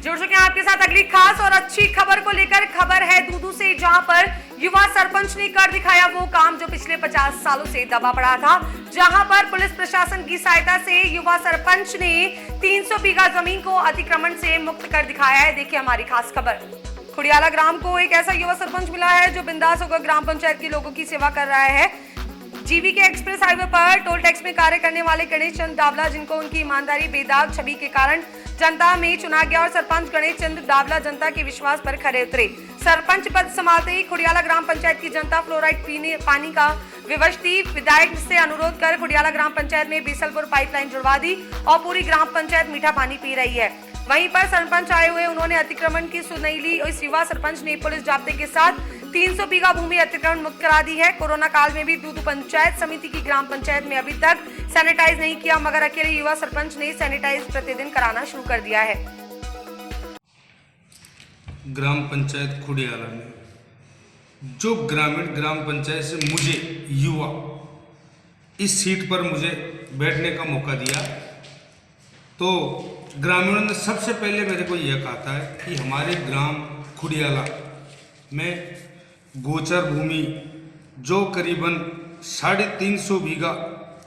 जुड़ चुके हैं आपके साथ अगली खास और अच्छी खबर को लेकर। खबर है दूदू से, जहां पर युवा सरपंच ने कर दिखाया वो काम जो पिछले 50 सालों से दबा पड़ा था। जहां पर पुलिस प्रशासन की सहायता से युवा सरपंच ने 300 बीघा जमीन को अतिक्रमण से मुक्त कर दिखाया है। देखिए हमारी खास खबर। खुडियाला ग्राम को एक ऐसा युवा सरपंच मिला है जो बिंदास होकर ग्राम पंचायत के लोगों की सेवा कर रहा है। जीवीके एक्सप्रेस हाईवे पर टोल टैक्स में कार्य करने वाले गणेश चंद डावला, जिनको उनकी ईमानदारी बेदाग छवि के कारण जनता में चुना गया, और सरपंच गणेश चंद डावला जनता के विश्वास पर खरे उतरे। सरपंच पद संभालते ही खुडियाला ग्राम पंचायत की जनता फ्लोराइड पीने पानी का विवश थी। विधायक से अनुरोध कर खुडियाला ग्राम पंचायत में बीसलपुर पाइपलाइन जुड़वा दी और पूरी ग्राम पंचायत मीठा पानी पी रही है। वहीं पर सरपंच आए हुए उन्होंने अतिक्रमण की सुनवाई ली। इस युवा सरपंच ने पुलिस जाब्ते के साथ 300 बीघा भूमि अतिक्रमण मुक्त करा दी है। कोरोना काल में भी दूदू पंचायत समिति की ग्राम पंचायत में अभी तक सैनिटाइज नहीं किया, मगर अकेले युवा सरपंच ने सैनिटाइज प्रतिदिन कराना शुरू कर दिया है। ग्राम पंचायत खुडियाला में जो ग्रामीण ग्राम पंचायत से मुझे युवा इस सीट पर मुझे बैठने का मौका दिया, तो ग्रामीणों ने सबसे पहले मेरे को यह कहा था कि हमारे ग्राम खुडियाला में गोचर भूमि जो करीबन 350 बीघा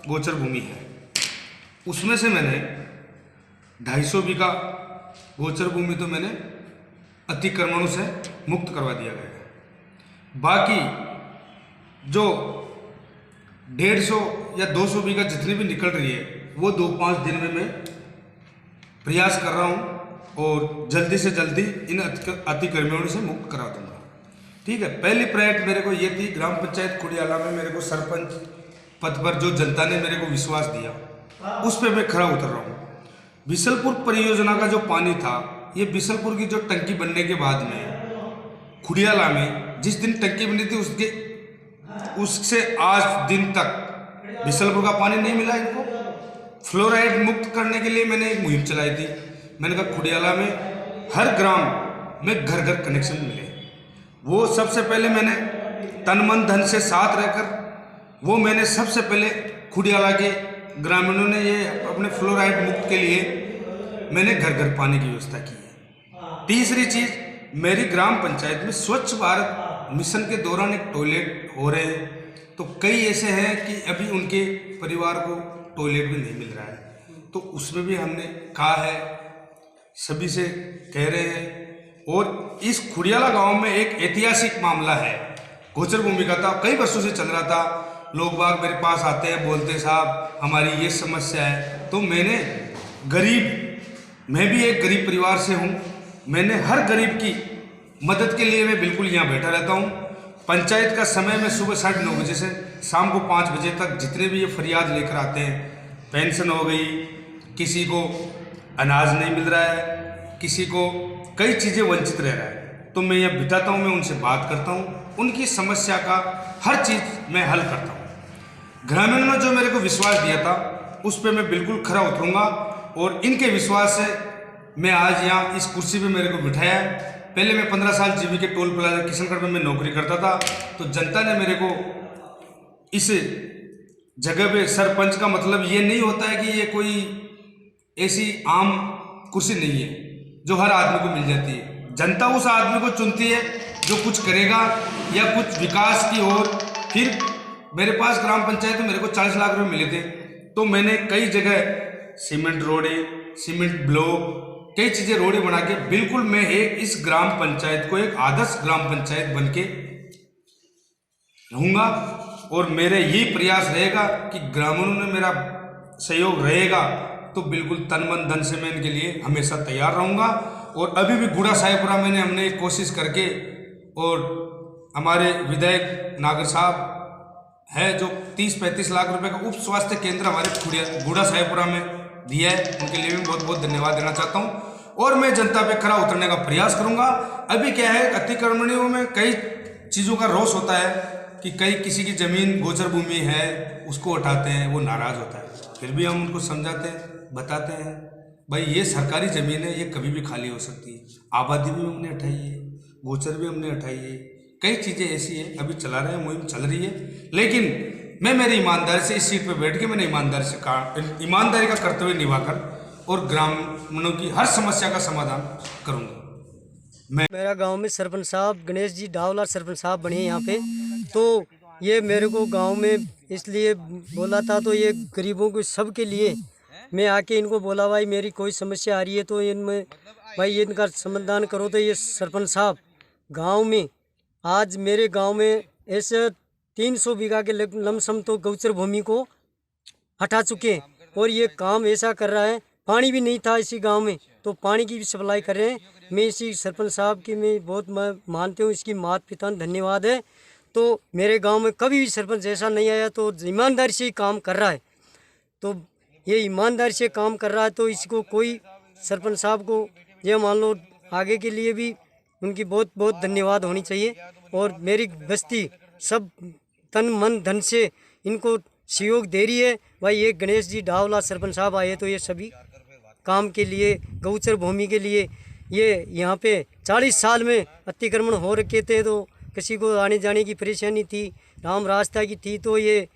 गोचर भूमि है, उसमें से मैंने 250 बीघा गोचर भूमि तो मैंने अतिक्रमणों से मुक्त करवा दिया गया। बाकी जो 150 या 200 बीघा जितनी भी निकल रही है वो 2-5 दिन में मैं प्रयास कर रहा हूँ और जल्दी से जल्दी इन अतिक्रमणों से मुक्त करा दूंगा। ठीक है, पहली प्रायोरिटी मेरे को ये थी ग्राम पंचायत खुडियाला में मेरे को सरपंच पद पर जो जनता ने मेरे को विश्वास दिया उस पर मैं खरा उतर रहा हूँ। बीसलपुर परियोजना का जो पानी था, ये बीसलपुर की जो टंकी बनने के बाद में खुडियाला में जिस दिन टंकी बनी थी उससे आज दिन तक बीसलपुर का पानी नहीं मिला इनको। फ्लोराइड मुक्त करने के लिए मैंने एक मुहिम चलाई थी। मैंने कहा खुडियाला में हर ग्राम में घर घर कनेक्शन मिले। वो सबसे पहले मैंने तन मन धन से साथ रहकर वो मैंने सबसे पहले खुडियाला के ग्रामीणों ने ये अपने फ्लोराइड मुक्त के लिए मैंने घर घर पानी की व्यवस्था की है। तीसरी चीज, मेरी ग्राम पंचायत में स्वच्छ भारत मिशन के दौरान एक टॉयलेट हो रहे हैं, तो कई ऐसे हैं कि अभी उनके परिवार को टॉयलेट भी नहीं मिल रहा है, तो उसमें भी हमने कहा है, सभी से कह रहे हैं। और इस खुडियाला गांव में एक ऐतिहासिक मामला है, गोचर भूमि का था, कई वर्षों से चल रहा था। लोग बाग मेरे पास आते हैं, बोलते साहब हमारी ये समस्या है, तो मैंने मैं भी एक गरीब परिवार से हूँ, मैंने हर गरीब की मदद के लिए मैं बिल्कुल यहाँ बैठा रहता हूँ। पंचायत का समय में सुबह 9:30 बजे से शाम को 5 बजे तक जितने भी ये फरियाद लेकर आते हैं, पेंशन हो गई, किसी को अनाज नहीं मिल रहा है, किसी को कई चीज़ें वंचित रह रहा है, तो मैं यहाँ बिताता हूँ, मैं उनसे बात करता हूँ, उनकी समस्या का हर चीज़ मैं हल करता हूँ। ग्रामीणों ने जो मेरे को विश्वास दिया था उस पर मैं बिल्कुल खरा उतरूँगा, और इनके विश्वास से मैं आज यहाँ इस कुर्सी पे मेरे को बिठाया है। पहले मैं 15 साल जीवीके टोल प्लाजा किशनगढ़ में मैं नौकरी करता था, तो जनता ने मेरे को इस जगह पे सरपंच का मतलब ये नहीं होता है कि ये कोई ऐसी आम कुर्सी नहीं है जो हर आदमी को मिल जाती है। जनता उस आदमी को चुनती है जो कुछ करेगा या कुछ विकास की ओर। फिर मेरे पास ग्राम पंचायत में मेरे को 40 लाख रुपए मिले थे, तो मैंने कई जगह सीमेंट रोडे, सीमेंट ब्लॉक, कई चीज़ें रोडे बना के बिल्कुल मैं इस ग्राम पंचायत को एक आदर्श ग्राम पंचायत बन के रहूँगा। और मेरे यही प्रयास रहेगा कि ग्रामीणों ने मेरा सहयोग रहेगा तो बिल्कुल तन मन धन से मैं इनके लिए हमेशा तैयार रहूँगा। और अभी भी गुड़ा साहेबपुरा में हमने एक कोशिश करके, और हमारे विधायक नागर साहब है जो 30-35 लाख रुपए का उप स्वास्थ्य केंद्र हमारे गुड़ा साहेबपुरा में दिया है, उनके लिए भी बहुत बहुत धन्यवाद देना चाहता हूँ। और मैं जनता पे खरा उतरने का प्रयास करूँगा। अभी क्या है, अतिक्रमणियों में कई चीज़ों का रोष होता है कि किसी की ज़मीन गोचर भूमि है उसको उठाते हैं, वो नाराज़ होता है। फिर भी हम उनको समझाते हैं, बताते हैं, भाई ये सरकारी ज़मीन है, ये कभी भी खाली हो सकती है। आबादी भी हमने उठाई है, गोचर भी हमने उठाई है, कई चीज़ें ऐसी है अभी चला रहे हैं, मुहिम चल रही है। लेकिन मैं मेरी ईमानदारी से इस सीट पर बैठ के मैंने ईमानदारी का कर्तव्य निभाकर और ग्रामीणों की हर समस्या का समाधान करूंगा। मेरा गांव में सरपंच साहब गणेश जी डावला सरपंच साहब बने यहाँ पे, तो ये मेरे को गांव में इसलिए बोला था, तो ये गरीबों को सबके लिए मैं आके इनको बोला भाई मेरी कोई समस्या आ रही है तो इनमें भाई इनका समाधान करो। तो ये सरपंच साहब गांव में आज मेरे गांव में ऐसे 300 बीघा के लमसम तो गौचर भूमि को हटा चुके हैं, और ये काम ऐसा कर रहा है। पानी भी नहीं था इसी गांव में, तो पानी की भी सप्लाई कर रहे हैं। मैं इसी सरपंच साहब की मैं बहुत मानते हूँ, इसकी माता पिता धन्यवाद है। तो मेरे गांव में कभी भी सरपंच ऐसा नहीं आया, तो ईमानदारी से ही काम कर रहा है। तो ये ईमानदारी से काम कर रहा है, तो इसको कोई सरपंच साहब को ये मान लो आगे के लिए भी उनकी बहुत बहुत धन्यवाद होनी चाहिए। और मेरी बस्ती सब तन मन धन से इनको सहयोग दे रही है। भाई ये गणेश जी डावला सरपंच साहब आए तो ये सभी काम के लिए गौचर भूमि के लिए, ये यहाँ पे 40 साल में अतिक्रमण हो रखे थे, तो किसी को आने जाने की परेशानी थी, राम रास्ता की थी, तो ये